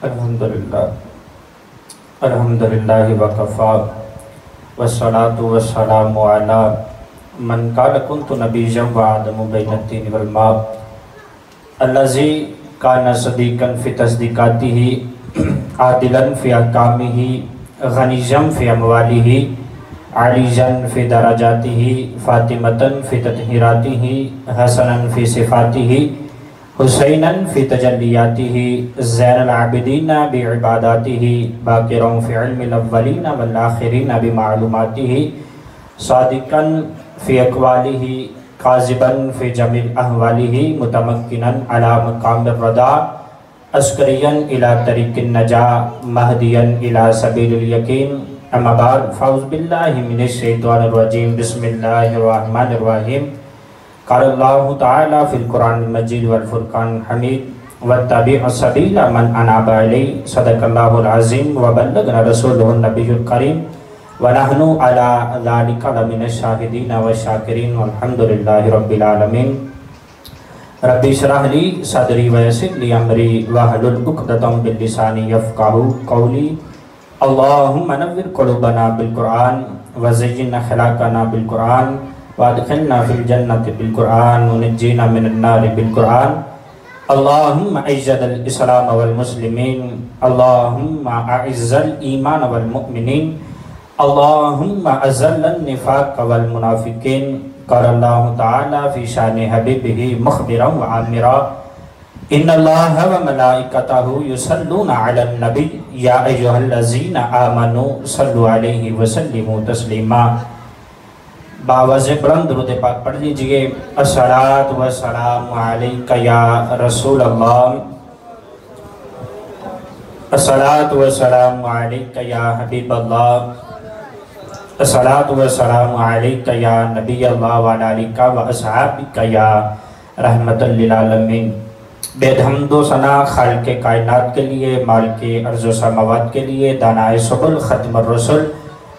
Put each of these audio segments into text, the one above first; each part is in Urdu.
الحمدللہ الحمدللہ وکفا والصلاة والسلام علی من قال کنت نبیا وآدم بین الطین والماء الذی کان صدیقا فی تصدیقاتہ عادلا فی احکامہ غنیا فی اموالہ علیا فی درجاتہ فاطمۃ فی تطہیراتہ حسنا فی صفاتہ حسینا فی تجلیاتہ زین العابدین بعباداتہ باقرا فی علم الاولین والآخرین بمعلوماتہ صادقا فی اقوالہ کاذبا فی جمیع احوالہ متمکنا علی مقام الرضا عسکریا الی طریق النجاة مہدیا الی سبیل الیقین اما بعد فاعوذ باللہ من الشیطان الرجیم بسم اللہ الرحمن الرحیم قال اللہ تعالی فی القرآن المجید والفرقان الحمید واتبع سبیل من اناب الی صدق اللہ العظیم وبلغنا رسولہ النبی الکریم ونحن علی ذلک لمن الشاہدین والشاکرین والحمدللہ رب العالمین رب اشرح لی صدری ویسر لی امری واحلل عقدۃ من لسانی یفقہوا قولی اللہم نور قلوبنا بالقرآن وزین اخلاقنا بالقرآن وادخلنا فی الجنت بالقرآن ونجینا من النار بالقرآن اللہم اعز الاسلام والمسلمین اللہم اعز الایمان والمؤمنین اللہم اذل النفاق والمنافقین قال اللہ تعالی فی شان حبیبہ مخبرا وعامرا ان اللہ وملائکتہ یصلون علی النبی یا ایہا الذین آمنوا صلوا علیہ وسلموا تسلیما باوز بلند درود پاک پڑھ لیجئے الصلاۃ والسلام علیک یا رسول اللہ الصلاۃ والسلام علیک یا حبیب اللہ الصلاۃ والسلام علیک یا نبی اللہ وعلی آلک واصحابک یا رحمت للعالمین بے حمد و ثنا خالق کائنات کے لیے مالک ارض و سماوات کے لیے دانائے سبل ختم الرسل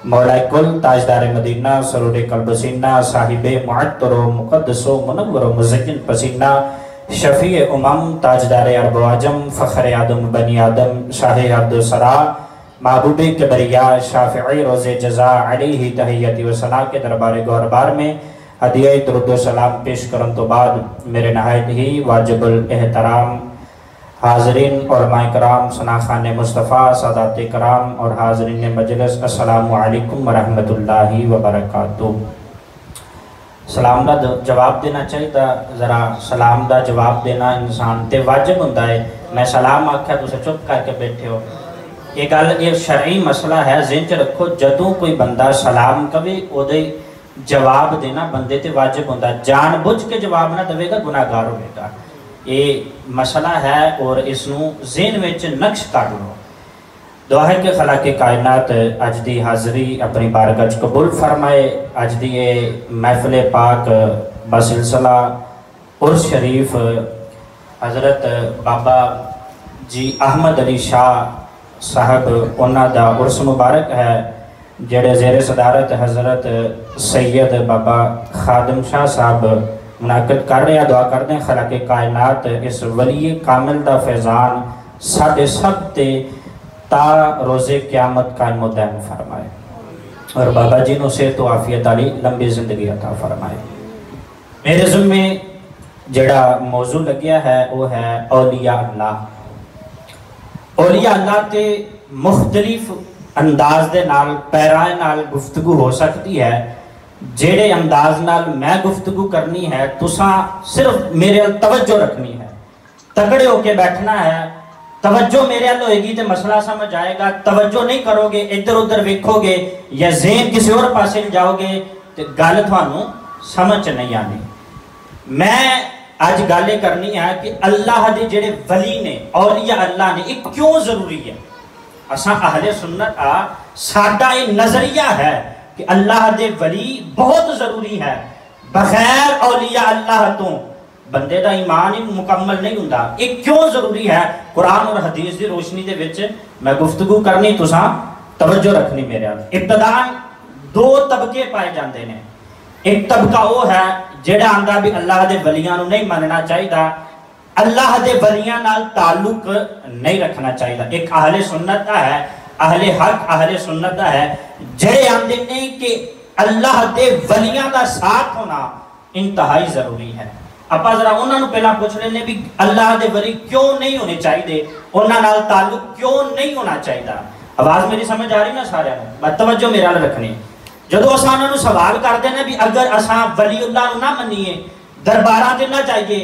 مولا کل تاجدار مدینہ سرور قلب سینہ صاحب معطر و مقدس و منور و مزین پسینہ شفیع امم تاجدار عرب و عجم فخر آدم بنی آدم شاہ عبد السرا محبوب کبریا شافعی روز جزا علیہ تحیت و ثنا کے دربار گوہربار میں ہدیہ درود و سلام پیش کرن تو بعد میرے نہایت ہی واجب الاحترام حاضرین علماء کرام ثناخان مصطفیٰ سادات کرام اور حاضرین مجلس السلام علیکم ورحمۃ اللہ وبرکاتہ سلام دا جواب دینا چاہیے تھا ذرا سلام دا جواب دینا انسان تے واجب ہوتا ہے میں سلام آکھا تو چپ کر کے بیٹھے ہو یہ گل یہ شرعی مسئلہ ہے ذہن چ رکھو جدوں کوئی بندہ سلام کبھی او دے جواب دینا بندے تے واجب ہوتا ہے جان بجھ کے جواب نہ دے گا گناہگار ہوئے گا یہ مسئلہ ہے اور اس نو ذہن وچ نقش کر لو دعا ہے کہ خالق کائنات اج دی حاضری اپنی بارگاہ وچ قبول فرمائے اج دی محفل پاک بسلسلہ عرس شریف حضرت بابا جی احمد علی شاہ صاحب انہاں دا عرس مبارک ہے جڑے زیر صدارت حضرت سید بابا خادم شاہ صاحب منعقد کر رہے ہیں دعا کرتے ہیں خالق کائنات اس ولی کامل دا فیضان ساڈے سب تے تا روز قیامت قائم و دائم فرمائے اور بابا جی نو صحت و عافیت علی لمبی زندگی عطا فرمائے میرے ذمے جڑا موضوع لگیا ہے وہ ہے اولیاء اللہ اولیاء اللہ تے مختلف انداز دے نال پیرائے نال گفتگو ہو سکتی ہے جیڑے انداز نال میں گفتگو کرنی ہے تساں صرف میرے توجہ رکھنی ہے تگڑے ہو کے بیٹھنا ہے توجہ میرے ال ہوئے گی تے مسئلہ سمجھ آئے گا توجہ نہیں کرو گے ادھر ادھر ویکھو گے یا ذہن کسی اور پاسے جاؤ گے تے گل تھانوں سمجھ نہیں آنی میں آج گالے کرنی ہے کہ اللہ دے جڑے ولی نے اولیاء اللہ نے ایک کیوں ضروری ہے اساں اہل سنت ساڈا یہ نظریہ ہے کہ اللہ دے ولی بہت ضروری ہے بغیر اولیاء اللہ تو بندے دا ایمان ہی مکمل نہیں ہوندا یہ کیوں ضروری ہے قرآن اور حدیث دی روشنی دے وچ میں گفتگو کرنی تساں توجہ رکھنی میرے ابتداء دو طبقے پائے جاندے نے ایک طبقہ وہ ہے جڑا آندا بھی اللہ دے ولیاں نو نہیں مننا چاہیدا اللہ دے ولیاں نال تعلق نہیں رکھنا چاہیے. ایک اہل سنت دا ہے, اہل حق اہل سنت دا ہے جڑے آندے نے کہ اللہ دے ولیاں دا ساتھ ہونا انتہائی ضروری ہے. اپا ذرا انہوں نے پہلا پوچھ لینے بھی اللہ دے ولی کیوں نہیں ہونے چاہیے, انہوں نال تعلق کیوں نہیں ہونا چاہیے. آواز میری سمجھ آ رہی نا سارے میں توجہ میرا رکھنی. جدو اساں انہوں نے سوال کرتے ہیں بھی اگر اساں ولی اللہ نہ منیے, درباراں تے نہ جائیے,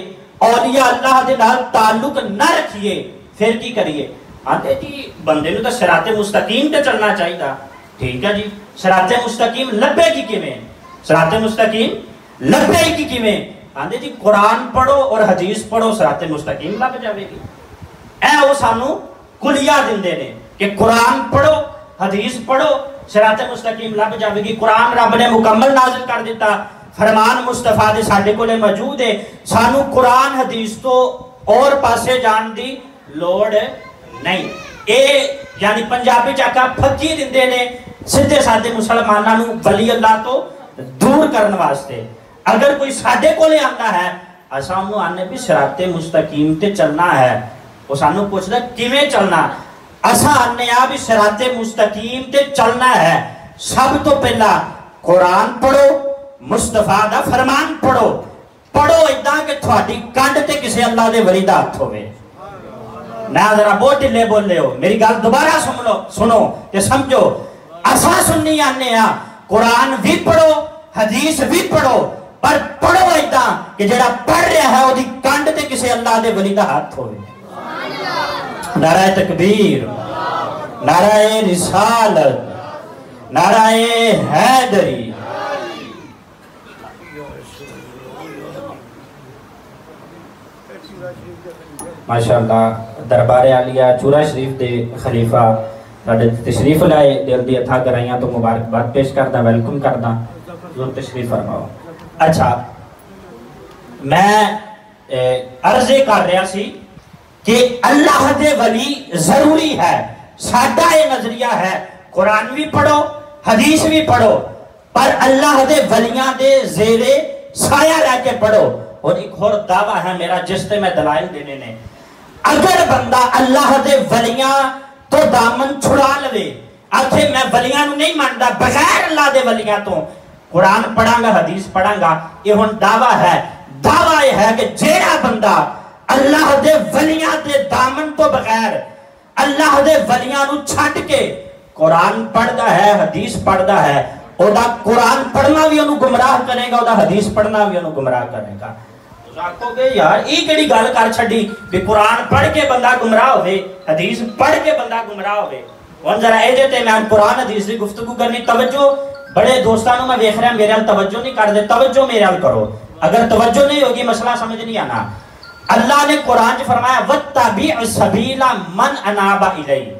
اولیاء اللہ دے نال تعلق نہ رکھیے, پھر کی کریے؟ آتے جی بندے نو تو صراط مستقیم تے چلنا چاہیے. ٹھیک ہے جی, صراط مستقیم لبے کی کیویں؟ صراط مستقیم لبے کی کیویں؟ آندے جی قرآن پڑھو اور حدیث پڑھو صراط مستقیم لب جاوے گی. اے وہ سانو کلیہ دیندے نے کہ قرآن پڑھو حدیث پڑھو صراط مستقیم لب جاوے گی. قرآن رب نے مکمل نازل کر دیتا, فرمان مصطفیٰ دے ساڈے کولے موجود ہے, سانو قرآن حدیث تو اور پاسے جان دی لوڑ نہیں. اے یعنی پنجابی چاکا پھکی دیندے نے سدھے سادے مسلماناں نو ولی اللہ تو دور کرنے واسطے. اگر کوئی ساڈے کولے آندا ہے اساں انہوں آنے بھی صراط مستقیم تے چلنا ہے, وہ سانو پوچھدا کیویں چلنا؟ اساں آنے آ بھی صراط مستقیم تے چلنا ہے. سب تو پہلا قرآن پڑھو, مصطفیٰ دا فرمان پڑھو, پڑھو ادھا کہ تھوڑی کانڈ تے کسے اللہ دے ولی دا ہاتھ ہوئے. نہ ذرا بہت ڈلے بول لے ہو, میری گل دوبارہ سنو تے سمجھو. اساں سننی آنے آ قرآن بھی پڑھو حدیث بھی پڑھو, پر پڑھو ادھا کہ جڑا پڑھ رہا ہے وہ دی کانڈ تے کسے اللہ دے ولی دا ہاتھ ہوئے. نعرہ تکبیر, نعرہ رسالت, نعرہ حیدری. ماشاءاللہ دربار عالیہ چورا شریف دے خلیفہ تشریف لائے, دل دی اتھا کرائیاں تو مبارکباد پیش کردہ, ویلکم کردہ, ضرور تشریف فرماؤ. اچھا میں عرضے کر رہا سی کہ اللہ دے ولی ضروری ہے. ساڈا یہ نظریہ ہے قرآن بھی پڑھو حدیث بھی پڑھو, پر اللہ دے ولیاں دے زیرے سایہ رہ کے پڑھو. اور ایک اور دعویٰ ہے میرا جس تے میں دلائل دینے نے, اگر بندہ اللہ دے ولیاں تو دامن چھڑا لوے, آکھے میں ولیاں نو نہیں ماندا بغیر اللہ دے ولیاں تو قرآن پڑھاں گا حدیث پڑھاں گا, یہ ہن دعویٰ ہے. دعویٰ یہ ہے کہ جیڑا بندہ اللہ دے ولیاں دے دامن تو بغیر اللہ دے ولیاں نو چھٹ کے قرآن پڑھدا ہے حدیث پڑھدا ہے, او دا قرآن پڑھنا بھی انہوں گمراہ کرے گا, او دا حدیث پڑھنا بھی انہوں گمراہ کرے گا. آکھو گے یار یہ کیڑی گل کر چھڈی بھی قرآن پڑھ کے بندہ گمراہ ہوئے حدیث پڑھ کے بندہ گمراہ ہوئے. ہن ذرا اے دیتے میں قرآن حدیث دی گفتگو کرنی. توجہ بڑے دوستانوں میں دیکھ رہا میرے حال توجہ نہیں کر دے, توجہ میرے حال کرو. اگر توجہ نہیں ہوگی مسئلہ سمجھ نہیں آنا. اللہ نے قرآن جو فرمایا وَاتَّبِعْ سَبِيلَ مَنْ أَنَابَ إِلَيْهِ,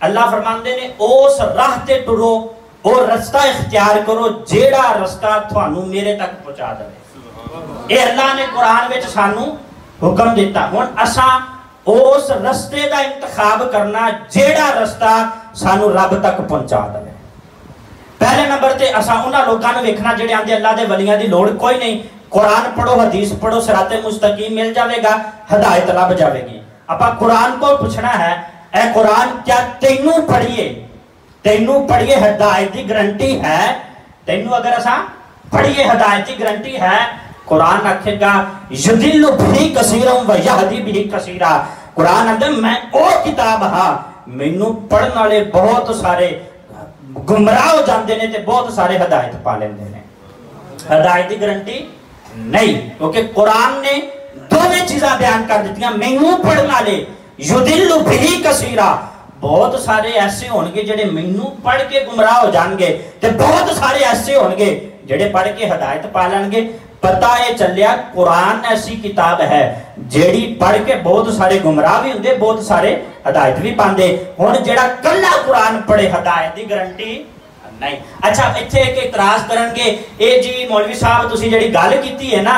اللہ فرماندے نے اس راہ تے ٹرو اور رستہ اختیار کرو جیڑا رستہ تھانوں میرے تک پہنچا دے. اے اللہ نے قرآن وچ سانو حکم دیتا. ہن اساں اس رستے دا انتخاب کرنا جیڑا رستہ سانو رب تک پہنچا دے. پہلے نمبر تے اساں انہاں لوکاں نوں ویکھنا جڑے آندے اللہ دے ولیاں دی لوڑ کوئی نہیں, قرآن پڑھو حدیث پڑھو صراط مستقیم مل جاوے گا, ہدایت لب جاوے گی. اپا قرآن کو پوچھنا ہے اے قرآن کیا تینوں پڑھیے ہدایت دی گارنٹی ہے؟ تینوں اگر اساں پڑھیے ہدایت دی گارنٹی ہے, قرآن آکھے گا یضل بہ کثیرا و یہدی بہ کثیرا. قرآن اندر میں او کتاب ہاں مینوں پڑھن والے بہت سارے گمراہ ہو جاندے نے تے بہت سارے ہدایت پا لیندے نے. ہدایت دی گارنٹی نہیں, کیونکہ قرآن نے دوویں چیزاں بیان کر دیتیاں. مینوں پڑھن والے یضل بہ کثیرا, بہت سارے ایسے ہون گے جڑے مینوں پڑھ کے گمراہ ہو جان گے, تے بہت سارے ایسے ہون گے جڑے پڑھ کے ہدایت پا لیں گے. پتہ یہ چلیا قرآن ایسی کتاب ہے جیڑی پڑھ کے بہت سارے گمراہ بھی ہوندے بہت سارے ہدایت بھی پاندے. ہن جڑا کلا قرآن پڑھے ہدایت دی گارنٹی نہیں. اچھا ایتھے ایک اعتراض کرن گے اے جی مولوی صاحب تسی جڑی گل کیتی ہے نا,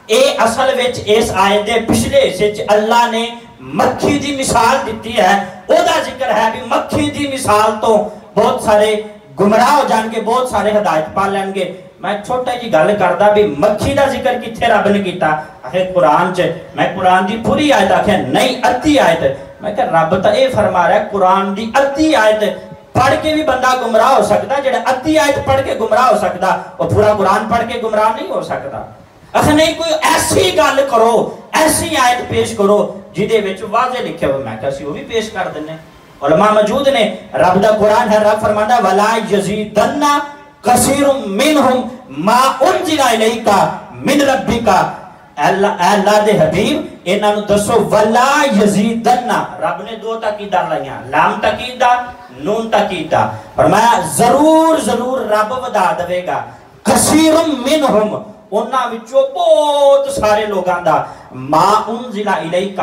اے اصل وچ اس آیت دے پچھلے حصے وچ اللہ نے مکھی دی مثال دیتی ہے, او دا ذکر ہے بھی مکھی دی مثال تو بہت سارے گمراہ ہو جان گے بہت سارے ہدایت پا لیں گے. میں چھوٹا جی گل کردا بھی مکھی دا ذکر کتھے رب نے کیتا ہے قرآن چ میں قرآن دی پوری آیت آکھیا نہیں ادھی آیت میں کہ رب تا اے فرما رہا ہے قرآن دی ادھی آیت پڑھ کے بھی بندہ گمراہ ہو سکتا جڑا ادھی آیت پڑھ کے گمراہ ہو سکتا اور پورا قرآن پڑھ کے گمراہ نہیں ہو سکتا اچھا نہیں کوئی ایسی گل کرو ایسی آیت پیش کرو جدے وچ واضح لکھے ہو میں کسی وہ بھی پیش کر دینے علماء موجود نے رب دا قرآن ہے رب فرماتا ولا یزیدن کثیر منہم ما انزل الیک من ربک اے اللہ دے حبیب انہاں نو دسو ولا یزیدن رب نے دو تاکید لائیاں لام تاکید نون تاکید فرمایا ضرور ضرور رب ودا دے گا کثیر منہم انہاں وچوں بہت سارے لوگاں دا ما انزل الیک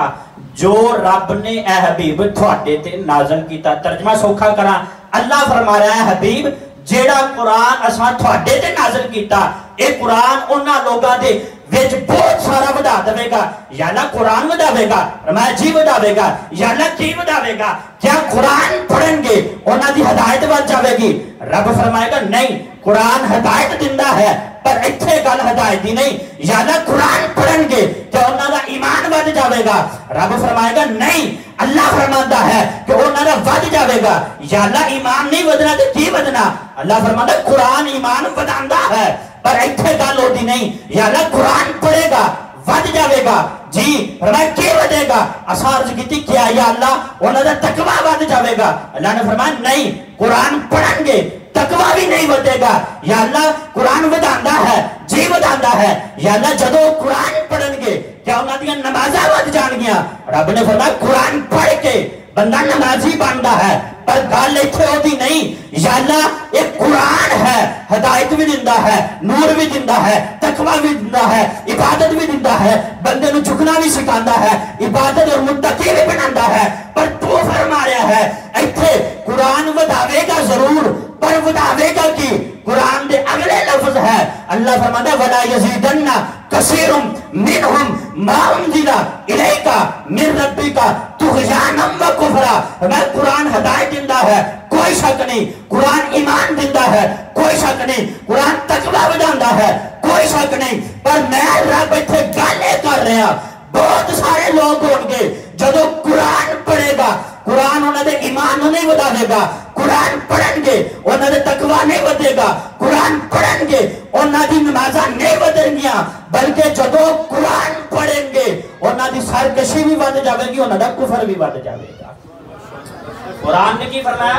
جو رب نے اے حبیب تھوڑے تے نازل کیتا ترجمہ سوکھا کرا اللہ فرما رہا ہے حبیب جیڑا قرآن اساں تھوڑے تے نازل کیتا اے قرآن انہاں لوگاں دے وچ بہت سارا ودا دے گا یا اللہ قرآن ودا گا فرمایا جی ودا گا یا اللہ کی ودا گا کیا قرآن پڑھیں گے انہاں دی ہدایت بن جاوے گی رب فرمائے گا نہیں قرآن ہدایت دیندا ہے پر اتھے گل ہدایت دی نہیں یا اللہ قرآن پڑھیں گے کیا انہاں دا ایمان ود جاوے گا رب فرمائے گا نہیں اللہ فرماتا ہے کہ انہاں دا ود جاوے گا یا اللہ ایمان نہیں ودنا تے کی ودنا اللہ فرماتا ہے قرآن ایمان وداندا ہے پر اتھے گل ہوتی نہیں یا اللہ قرآن پڑھے گا ود جاوے گا جی فرمایا کی ودے گا اسارج کیتی کیا یا اللہ انہاں دا تقوی ود جاوے گا اللہ نے فرمایا نہیں قرآن پڑھیں گے تقوی بھی نہیں ودے گا یا اللہ قرآن وداندا ہے جی وداندا ہے یا اللہ جدو قرآن پڑھیں گے کیا انہاں دیاں نمازاں ود جان گیاں رب نے فرمایا قرآن پڑھ کے بندہ نمازی بندا ہے پر گل اتھے ہوتی نہیں یا اللہ ایک قرآن ہے ہدایت بھی دیندا ہے نور بھی دیندا ہے تقوی بھی دیندا ہے عبادت بھی دیندا ہے بندے نو جھکنا بھی سکھاندا ہے عبادت اور متقی بھی بناندا ہے پر تو فرما رہا ہے ایتھے قرآن وداوے گا ضرور پر وداوے گا کی قرآن دے اگلے لفظ ہے اللہ فرماتا ہے ولا یزیدن کثیر منہم ما انزل الیک من ربک طغیانا و کفرا میں قرآن ہدایت دیندا ہے کوئی شک نہیں قرآن ایمان دیندا ہے کوئی شک نہیں قرآن تقوی وداندا ہے کوئی شک نہیں پر میں رب ایتھے گل کر رہا بہت سارے لوگ ہون گے جدو قرآن پڑھے گا قرآن انہوں نے ایمان نہیں ودا دے گا قرآن پڑھیں گے انہوں نے تقوی نہیں ودے گا قرآن پڑھیں گے انہوں نے نمازاں نہیں ودیں گیاں بلکہ جدو قرآن پڑھیں گے انہوں نے سرکشی بھی ود جاوے گی انہوں نے کفر بھی ود جاوے گا قرآن نے کی فرمایا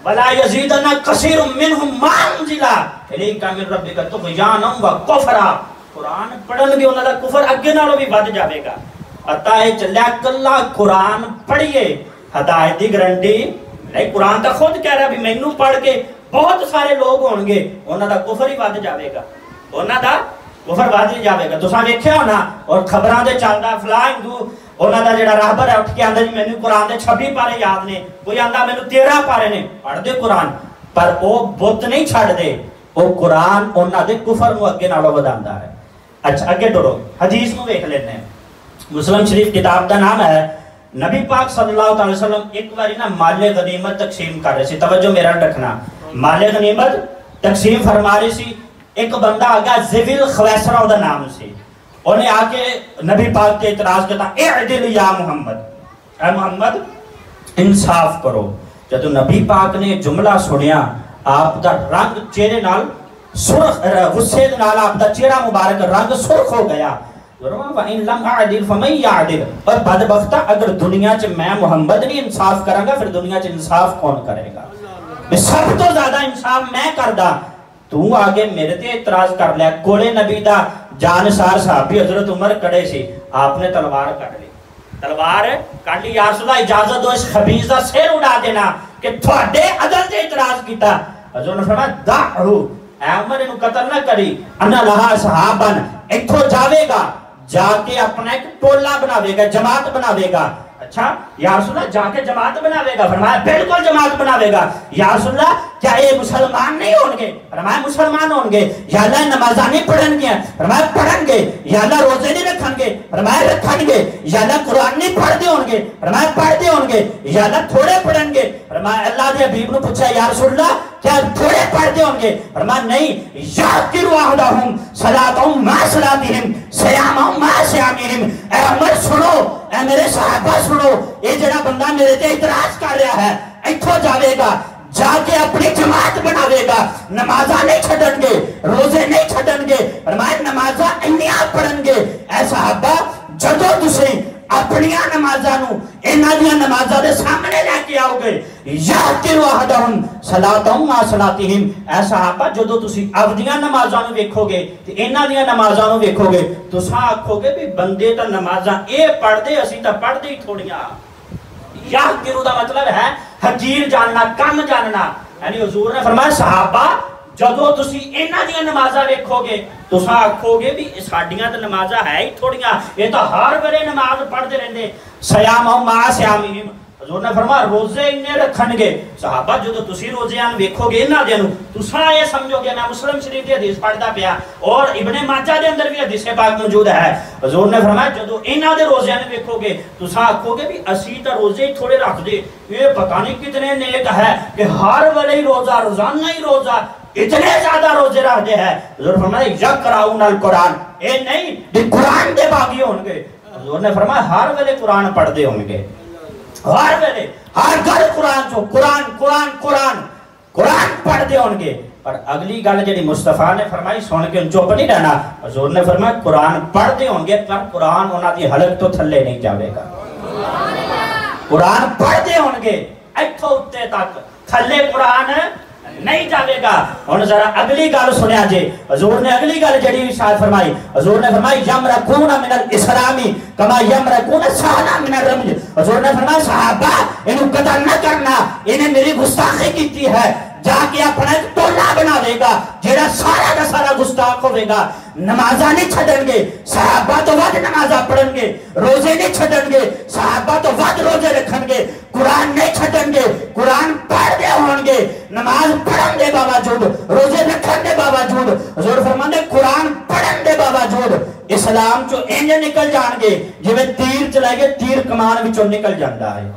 وَلَا يَزِيدَنَا كَثِيرٌ مِّنْهُمْ مَا أُنزِلَ إِلَيْكَ مِن رَّبِّكَ طُغْيَانًا وَكُفْرًا قرآن پڑھن گے انہوں نے کفر اگے نالوں بھی ود جاوے گا عطا ہے چلیا کلا قرآن پڑھئے ہدایت دی گارنٹی نہیں قرآن تا خود کہہ رہا بھی مینوں پڑھ کے بہت سارے لوگ ہون گے انہاں دا کفر ہی ود جاوے گا انہاں دا کفر ود ہی جاوے گا تساں ویکھیا ہونا اور خبراں دے چلدا فلاں ہندو انہاں دا جڑا راہبر ہے اٹھ کے آندا جی مینوں قرآن دے 26 پارے یاد نے کوئی آندا مینوں 13 پارے نے پڑھ دے قرآن پر او بت نہیں چھڈ دے او قرآن انہاں دے کفر نو اگے نالوں وداندا ہے اچھا اگے ٹرو حدیث نو ویکھ لینے ہیں مسلم شریف کتاب دا نام ہے نبی پاک صلی اللہ علیہ وسلم ایک باری نا مال غنیمت تقسیم کر رہے سی توجہ میرا رکھنا مال غنیمت تقسیم فرما رہے سی ایک بندہ آگا زویل خویسرہ دا نام سی انہیں آکے نبی پاک کے اعتراض کرتا اعدل یا محمد اے محمد انصاف کرو جب نبی پاک نے جملہ سنیا آپ دا رنگ چہرے نال سرخ غصے نال آپ دا چہرہ مبارک رنگ سرخ ہو گیا وَإِن لَمْ أَعْدِلْ فَمَنْ يَعْدِلْ پر بدبختہ اگر دنیا چ میں محمد نہیں انصاف کراں گا پھر دنیا چ انصاف کون کرے گا میں سب تو زیادہ انصاف میں کردا تو آگے میرے تے اعتراض کر لیا کولے نبی دا جانسار صحابی حضرت عمر کڑے سی آپ نے تلوار کٹ لی تلوار کٹ لی یا رسول اللہ اجازت دو اس خبیث دا سر اڑا دینا کہ تھوڑے عدل تے اعتراض کیتا حضور نے فرمایا دعہو اے عمر انہوں قتل نہ کری انا لہا صحابن ایتھو جاوے گا جا کے اپنا ایک ٹولہ بناوے گا جماعت بناوے گا اچھا یا رسول اللہ جا کے جماعت بناوے گا فرمایا بالکل جماعت بناوے گا یا رسول اللہ کیا یہ مسلمان نہیں ہونگے فرمایا مسلمان ہونگے یا اللہ نمازہ نہیں پڑھن گے فرمایا پڑھن گے یا اللہ روزے نہیں رکھن گے فرمایا رکھن گے یا اللہ قرآن نہیں پڑھ دے ہونگے فرمایا پڑھ دے ہونگے یا اللہ تھوڑے پڑھن گے فرمایا اللہ دے حبیب نے پوچھا یا رسول اللہ کیا تھوڑے پڑھتے ہوں گے؟ فرمایا نہیں، یعقلوا احدہم صلاتہم ما صلاتہم صیامہم ما صیامہم۔ اے امت سنو، اے میرے صحابہ سنو، یہ جڑا بندہ میرے تے اعتراض کر رہا ہے ایتھوں جاوے گا، جا کے اپنی جماعت بناوے گا، نمازاں نہیں چھڈن گے، روزے نہیں چھڈن گے، فرمایا نمازاں انیاں پڑھن گے۔ اے صحابہ جدو تسی اپنی نمازاں نو انہاں دیاں نمازاں دے سامنے لے کے آؤ گے، یعقلوا احدہم صلاتہم ما صلاتہم، اے صحابہ جدو تسی اپنیاں نمازاں نو ویکھو گے تے انہاں دیاں نمازاں نو ویکھو گے، تساں آکھو گے بھی بندے تا نمازاں اے پڑھ دے، اسی تا پڑھ دے ہی تھوڑیاں۔ یعقلوا دا مطلب ہے حقیر جاننا، کم جاننا، یعنی حضور نے فرمایا صحابہ جدو تسی انہاں دیاں نمازاں ویکھو گے تساں آکھو گے بھی ساڈیاں تے نمازاں ہے ہی تھوڑیاں، یہ تو ہر ویلے نماز پڑھتے رہندے، صیامہم ما صیامہم۔ حضور نے فرمایا روزے انہیں رکھن گے، صحابہ جدو تسی روزے آن ویکھو گے انہاں دیاں نو تساں یہ سمجھو گے، میں مسلم شریف دی حدیث پڑھدا پیا اور ابن ماجہ دے اندر بھی حدیث پاک موجود ہے۔ حضور نے فرمایا جدو انہاں دے روزے آن ویکھو گے تساں آکھو گے بھی اسی تا روزے ہی تھوڑے رکھ دے، یہ پتہ نہیں کتنے نیک ہے کہ ہر ویلے ہی روزہ، روزانہ ہی روزہ، اتنے زیادہ روزے رکھ دے ہے۔ حضور فرمایا یقرؤون القرآن، اے نہیں کہ قرآن دے باغی ہوں گے، حضور نے فرمایا ہر ویلے قرآن پڑھ دے ہوں گے، ہر ویلے ہر گھر قرآن چو قرآن قرآن قرآن قرآن پڑھ دے ہوں گے۔ پر اگلی گل جڑی مصطفیٰ نے فرمائی سن کے ان چپ نہیں رہنا، حضور نے فرمایا قرآن پڑھ دے ہوں گے پر قرآن انہاں دی حلق تو تھلے نہیں جاوے گا۔ قرآن پڑھ دے ہوں گے ایتھوں اتے تک، تھلے قرآن نہیں جاوے گا۔ اور ذرا اگلی گل سنیا جے، حضور نے اگلی گل جڑی ارشاد فرمائی، حضور نے فرمائی یمرقون من الاسلام کما یمرقون السہم من الرمل۔ حضور نے فرمایا صحابہ انہوں قتل نہ کرنا، انہیں میری گستاخی کیتی ہے، جا کے اپنا ایک ٹولہ بناوے گا جیڑا سارا کا سارا گستاخ ہوئے گا، نمازاں نہیں چھڈن گے، صحابہ تو ود نمازاں پڑھن گے، روزے نہیں چھڈن گے، صحابہ تو ود روزے رکھن گے، قرآن نہیں چھڈن گے، قرآن پڑھ دے ہون گے، نماز پڑھن دے باوجود، روزے رکھن دے باوجود، حضور فرماندے قرآن پڑھن دے باوجود اسلام چو انج نکل جان گے جویں تیر چلائے گے، تیر کمان وچوں نکل جاندا ہے۔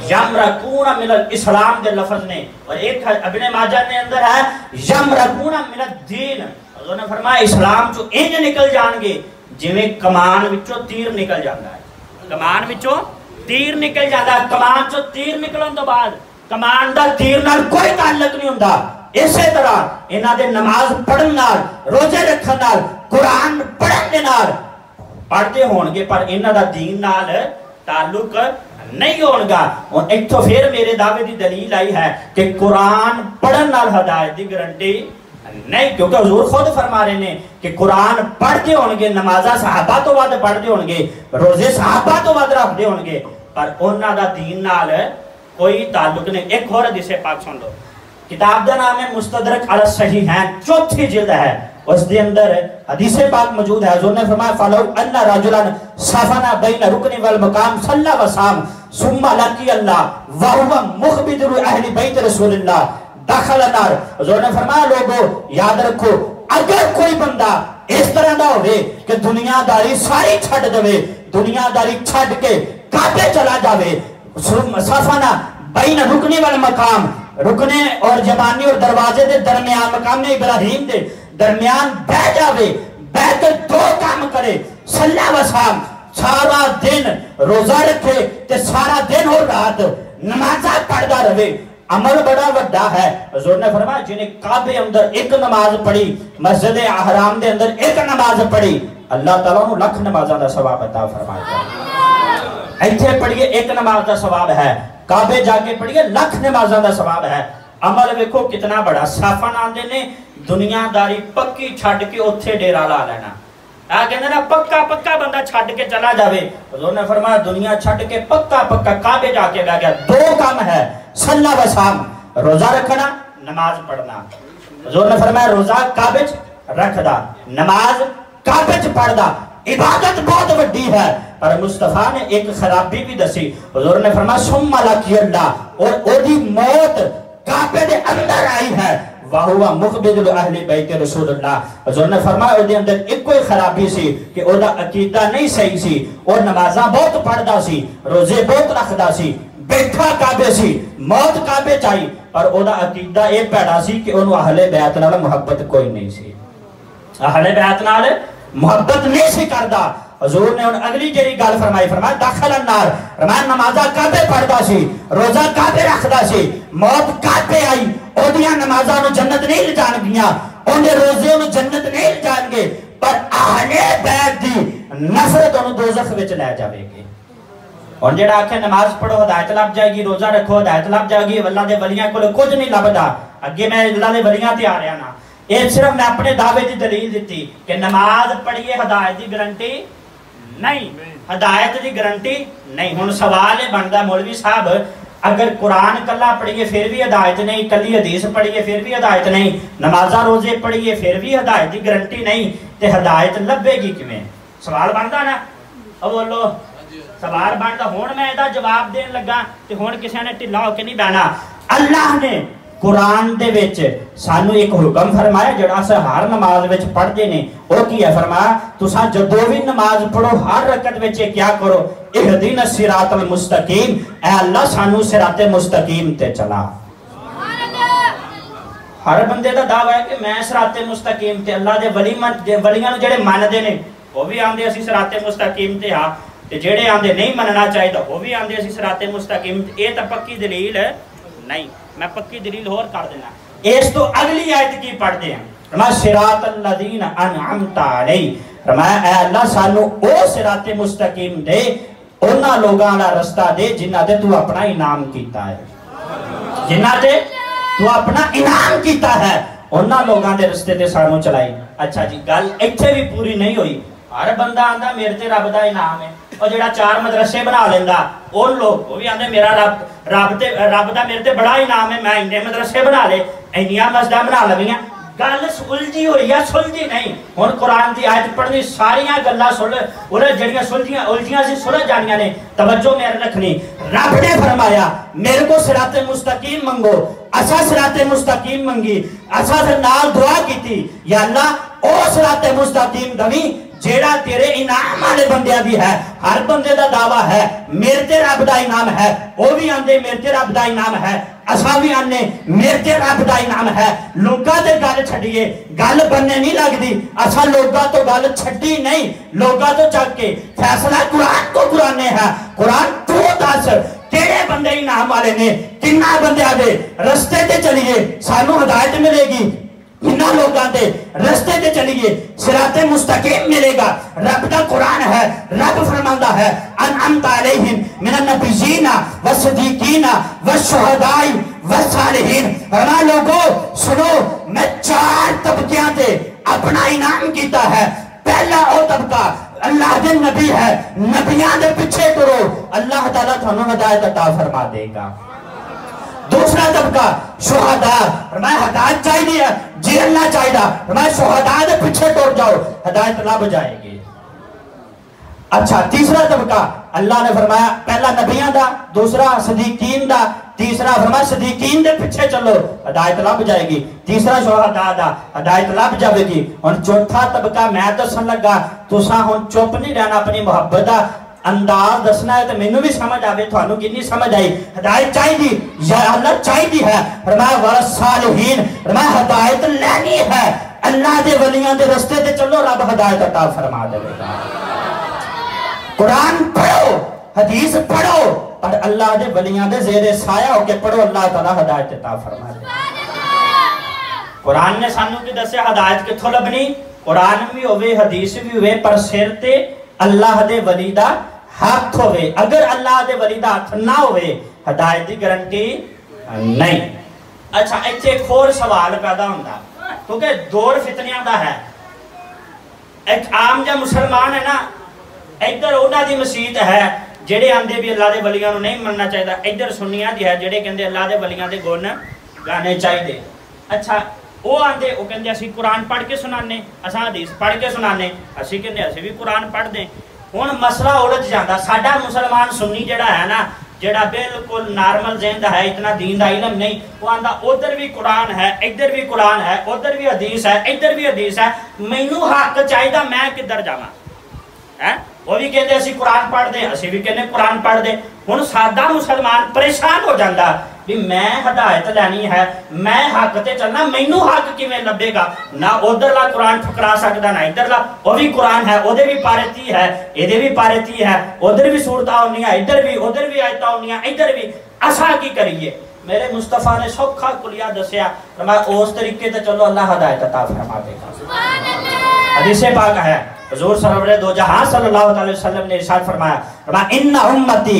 یمرقون من الاسلام دے لفظ نے، اور ایک ابن ماجہ نے اندر ہے یمرقون من الدین۔ حضور نے فرمایا اسلام چو انج نکل جان گے جویں کمان وچوں تیر نکل جاندا ہے، کمان وچوں تیر نکل جاتا ہے۔ کمان چو تیر نکلن تو بعد کمان دا تیر نال کوئی تعلق نہیں ہوندا، اسی طرح انہاں دے نماز پڑھن نال، روزے رکھن نال، قرآن پڑھن دے نال پڑھتے ہون گے پر انہاں دا دین نال تعلق نہیں ہوگا۔ اور ایک تو پھر میرے دعوے دی دلیل آئی ہے کہ قرآن پڑھن نال ہدایت دی گارنٹی نہیں، کیونکہ حضور خود فرما رہے ہیں کہ قرآن پڑھتے ہوں گے، نمازہ صحابہ تو ود پڑھتے ہوں گے، روزے صحابہ تو ود رکھتے ہوں گے، پر انہاں دا دین نال کوئی تعلق نہیں۔ ایک اور حدیث پاک سن لو، کتاب دا نام ہے مستدرک علی الصحیحین، چوتھی جلد ہے، اس دے اندر حدیث پاک موجود ہے۔ حضور نے فرمایا فَلَوْ أَنَّ رَجُلًا صَفَنَا بَيْنَ رُكْنِ وَالْمَقَامِ صَلَّى وَصَامَ ثُمَّ لَقِيَ اللَّهَ وَهُوَ مُخْبِدُ أَهْلِ بَيْتِ رسول اللہ دخل النار۔ حضور نے فرمایا لوگو یاد رکھو اگر کوئی بندہ اس طرح دا ہوئے کہ دنیا داری ساری چھڑ دوے، دنیا داری چھڑ کے کعبے چلا جاوے، صفنا بین رکنے والمقام، رکنے اور جبانی اور دروازے دے درمیان، مقام ابراہیم دے درمیان بہ جاوے، بہ کے دو کام کرے، صلی وسلم سارا دن روزہ رکھے تے سارا دن اور رات نمازہ پڑھدا رہے، عمل بڑا وڈا ہے۔ حضور نے فرمایا جنہیں کعبے اندر ایک نماز پڑھی، مسجد احرام دے اندر ایک نماز پڑھی، اللہ تعالیٰ نے لکھ نمازہ دا ثواب عطا فرمایا۔ ایتھے پڑھیے ایک نماز دا ثواب ہے، کعبے جا کے پڑھیے لکھ نمازہ دا ثواب ہے۔ عمل ویکھو کتنا بڑا، صافن آندے نے دنیا داری پکی چھڑ کے اتھے ڈیرا لا لینا، کہنے نا پکا پکا بندہ چھڑ کے چلا جاوے۔ حضور نے فرمایا دنیا چھڑ کے پکا پکا کعبے جا کے گیا، دو کام ہے، صلی وسلم روزہ رکھنا، نماز پڑھنا۔ حضور نے فرمایا روزہ کعبے رکھ دا، نماز کعبے پڑھ دا، عبادت بہت وڈی ہے۔ پر مصطفیٰ نے ایک خرابی بھی دسی، حضور نے فرمایا ثم لقی اللہ، اور او دی موت کعبے دے اندر آئی ہے، وَهُوَ مُخْبِدُ لِأَهْلِ بَيْتِ رسول اللہ۔ حضور نے فرمایا او دے اندر ایک کوئی خرابی سی کہ او دا عقیدہ نہیں صحیح سی، اور نمازاں بہت پڑھدا سی، روزے بہت رکھدا سی، بیٹھا کعبے سی موت کعبے چائی پر او دا عقیدہ اے پیڑا سی کہ انہوں اہل بیعت نال محبت کوئی نہیں سی اہل بیعت نال محبت نہیں سی کردہ حضور نے ان اگلی جری گال فرمایا داخل النار فرمایا نمازہ کعبے پڑھدا سی روزہ کعبے رکھدا سی موت کعبے آئی او دیاں نمازہ نو جنت نہیں لے جان گیاں اوندے روزے نو جنت نہیں لے جان گے پر اہل بیعت دی نفرت انہوں دوزخ وچ لے جاوے گے اور جڑا آکھے نماز پڑھو ہدایت لب جائے گی روزہ رکھو ہدایت لب جائے گی اللہ دے ولیاں کو کچھ نہیں لبدا اگے میں اللہ دے ولیاں تے آ رہا نا یہ صرف میں اپنے دعوے دی دلیل دیتی کہ نماز پڑھیے ہدایت دی گارنٹی نہیں ہدایت دی گارنٹی نہیں ہن سوال ہے بندا مولوی صاحب اگر قرآن کلا پڑھیے پھر بھی ہدایت نہیں کلی حدیث پڑھیے پھر بھی ہدایت نہیں نمازہ روزے پڑھیے پھر بھی ہدایت دی گارنٹی نہیں تے ہدایت لبے گی کیویں سوال بندا نا او بولو سوال بندا ہن میں دا جواب دین لگا تے ہن کسے نے ٹھلا ہو کے نہیں بیٹھنا اللہ نے قرآن دے وچ سانو ایک حکم فرمایا جڑا سے ہر نماز وچ پڑھ دے نے او کی ہے فرمایا تساں جدوں بھی نماز پڑھو ہر رکعت وچ کیا کرو اہدنا الصراط المستقیم اے اللہ سانو صراط مستقیم تے چلا ہر بندے دا دعویٰ ہے کہ میں صراط مستقیم تے اللہ دے ولیاں جڑے ماندے نے وہ بھی آندے اسی صراط مستقیم تے ہاں تے جڑے آندے نہیں مننا چاہیے وہ بھی آندے اسی صراط مستقیم تے اے تے پکی دلیل نہیں میں پکی دلیل اور کر دینا اس تو اگلی آیت کی پڑھ دے ہیں فرمایا صراط الذین انعمت علیہم فرمایا اے اللہ سانو او صراط مستقیم دے انہاں لوگاں دا رستہ دے جنہاں تے تو اپنا انعام کیتا ہے جنہاں تے تو اپنا انعام کیتا ہے انہاں لوگاں دے رستے تے سانو چلائی اچھا جی گل ایتھے بھی پوری نہیں ہوئی ہر بندہ آندا میرے تے رب دا انعام ہے اور جڑا 4 مدرسے بنا لیندا ان لوگ وہ بھی آندے میرا رب دا میرے تے بڑا انعام ہے میں اننے مدرسے بنا لے اینیاں مسجداں بنا لویاں گل سلجھی ہوئی ہے سلجھی نہیں ہن قرآن دی آیت پڑھنی ساریاں گلاں سن انہاں جڑیاں سلجھیاں الجھیاں سی سلجھ جانیاں نے توجہ میرے رکھنی رب نے فرمایا میرے کو صراط مستقیم منگو اسا صراط مستقیم منگی اسا سے نال دعا کیتی یا اللہ او صراط مستقیم دوی جیڑا تیرے انعام والے بندیاں بھی ہے ہر بندے دا دعویٰ ہے میرے تے رب دا انعام ہے وہ بھی آندے میرے تے رب دا انعام ہے اسا بھی آنے میرے تے رب دا انعام ہے لوگاں تے گل چھڈیے گل بننے نہیں لگ دی اسا لوگاں تو گل چھڈی نہیں لوگاں تو چک کے فیصلہ قرآن کو قرآن ہے قرآن تو دس کیڑے بندے انعام والے نے کنا بندے دے رستے تے چلیے سانو ہدایت ملے گی انہاں لوگاں دے رستے تے چلیے صراط مستقیم ملے گا رب دا قرآن ہے رب فرماندا ہے انعمت علیہم من النبیین والصدیقین والشہداء والصالحین فرمایا لوگو سنو میں 4 طبقیاں تے اپنا انعام کیتا ہے پہلا او طبقہ اللہ دے نبی ہے نبیاں دے پیچھے کرو اللہ تعالیٰ تھانوں ہدایت عطا فرما دے گا دوسرا طبقہ شہداء فرمایا ہدایت چاہیے جی اللہ چاہیے فرمایا شہداء دے پیچھے ٹور جاؤ ہدایت لب جائے گی اچھا تیسرا طبقہ اللہ نے فرمایا پہلا نبیان دا دوسرا صدیقین دا تیسرا فرمایا صدیقین دے پیچھے چلو ہدایت لب جائے گی تیسرا شہداء دا ہدایت لب جائے گی اور چوتھا طبقہ میں دسن لگا تساں ہن چپ نہیں رہنا اپنی محبت دا انداز دسنا ہے تو مینوں بھی سمجھ آوے تھانوں کتنی سمجھ آئی ہدایت چاہیے یا اللہ چاہیے ہے فرمایا والصالحین فرمایا ہدایت لینی ہے اللہ دے ولیاں دے رستے تے چلو رب ہدایت عطا فرما دے گا قرآن پڑھو حدیث پڑھو اور اللہ دے ولیاں دے زیر سایہ ہو کے پڑھو اللہ تعالی ہدایت عطا فرما دے قرآن نے سانوں کی دسے ہدایت کتھوں لبنی قرآن بھی ہوئے حدیث بھی ہوئے پر سر تے اللہ دے ولی دا ہاتھ ہوئے اگر اللہ دے ولی دا ہاتھ نہ ہوئے ہدایت دی گارنٹی نہیں اچھا ایتھے ایک اور سوال پیدا ہوندا کیونکہ دور فتنیاں دا ہے ایک عام جا مسلمان ہے نا ادھر انہاں دی مسجد ہے جڑے آندے بھی اللہ دے ولیاں نوں نہیں مننا چاہیدا ادھر سنیاں دی ہے جڑے کہندے اللہ دے ولیاں دے گن گانے چاہیے اچھا وہ آندے وہ کہندے اسی قرآن پڑھ کے سنانے اساں حدیث پڑھ کے سنانے اسی کہندے اسی بھی قرآن پڑھ دیں ہن مسئلہ الجھ جاندا ساڈا مسلمان سنی جڑا ہے نا جڑا بالکل نارمل ذہن دا ہے اتنا دین دا علم نہیں وہ آندا ادھر بھی قرآن ہے ادھر بھی قرآن ہے ادھر بھی حدیث ہے ادھر بھی حدیث ہے مینوں حق چاہیدا میں کدھر جاواں ہیں وہ بھی کہتے اسی قرآن پڑھ دیں، اسی بھی کہتے قرآن پڑھ دیں. ہن سادہ مسلمان پریشان ہو جاتا بھی میں ہدایت لینی ہے، میں حق تے چلنا، مینوں حق کیویں لبے گا؟ نہ ادھرلا قرآن ٹھکرا سکدا نہ ادھرلا. وہ بھی قرآن ہے، اودے بھی پارے 30 ہے، ایدے بھی پارے 30 ہے، ادھر بھی سورتاں ہونیاں، ادھر بھی آیتاں ہونیاں، ادھر بھی. اساں کی کریے؟ میرے مصطفیٰ نے سوکھا کلیہ دسیا، فرمایا اس طریقے تے چلو اللہ ہدایت عطا فرما دے گا. سبحان اللہ. حدیث پاک ہے، حضور سرور دو جہاں صلی اللہ علیہ وسلم نے ارشاد فرمایا، ان امتی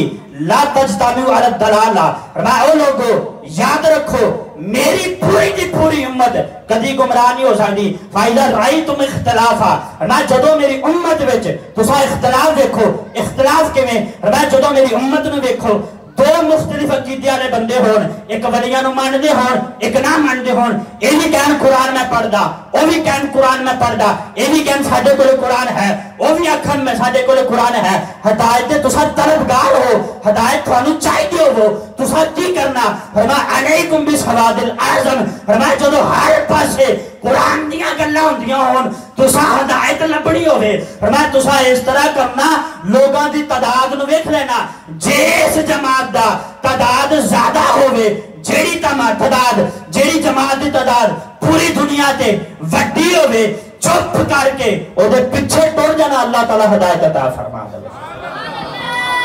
لا تجتمع علی الضلالہ. فرمایا او لوگو یاد رکھو میری پوری کی پوری امت کدی گمراہ نہیں ہو سکتی. فَإِذَا رَأَيْتُمْ اِخْتِلَافًا. فرمایا جدوں میری امت وچ تساں اختلاف دیکھو. اختلاف کیویں؟ فرمایا جدوں میری امت نو دیکھو دو مختلف عقیدے والے بندے ہون، ایک ولیاں نو مانتے ہون، ایک نہ مانتے ہون. یہ بھی کہن قرآن میں پڑھدا، وہ بھی کہن قرآن میں پڑھدا، یہ بھی کہن ساڈے کول قرآن ہے، وہ بھی آکھن میں ساڈے کول قرآن ہے. ہدایت تساں طلبگار ہو، ہدایت تھانوں چاہیے ہو، تساں کی کرنا؟ فرمایا علیکم بسواد الاعظم. فرمایا جدوں ہر پاسے قرآن دیاں گلاں ہوندیاں ہون تساں ہدایت لبنی ہوے. فرمایا تساں اس طرح کرنا، لوگاں دی تعداد نو ویکھ لینا، جس جماعت دا تعداد زیادہ ہوئے، جیڑی جماعت دی تعداد پوری دنیا تے وڈی ہوئے، چپ کر کے او دے پیچھے ٹر جانا، اللہ تعالی ہدایت عطا فرما دے.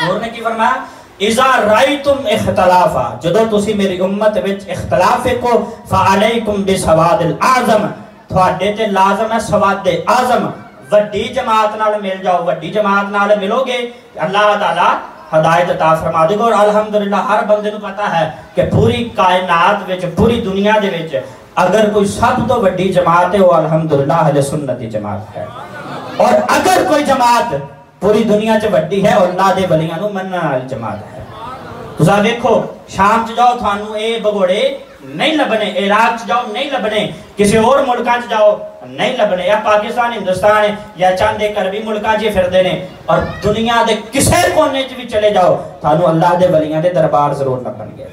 اور نے کی فرمایا اذا رأیتم اختلافا. جدو تسی میری امت وچ اختلاف دیکھو فعلیکم بسواد الاعظم. تھوڑے تے لازم ہے سواد اعظم، وڈی جماعت نال مل جاؤ. وڈی جماعت نال ملو گے اللہ تعالی ہدایت عطا فرما دے گا. اور الحمدللہ ہر بندے نو پتا ہے کہ پوری کائنات وچ، پوری دنیا دے وچ اگر کوئی سب تو وڈی جماعت ہے وہ الحمدللہ اہل سنت کی جماعت ہے. اور اگر کوئی جماعت پوری دنیا چ وڈی ہے اور اللہ دے ولیاں نو منن والی جماعت ہے. تساں دیکھو شام چ جاؤ تھانوں اے بگوڑے نہیں لبنے، عراق چ جاؤ نہیں لبنے، کسی اور ملکاں چ جاؤ نہیں لبنے، یا پاکستان ہندوستان ہے یا چند ایک عربی ملکاں چ پھردے نے. اور دنیا دے کسے کونے چ بھی چلے جاؤ تھانوں اللہ دے ولیاں دے دربار ضرور لبن گے.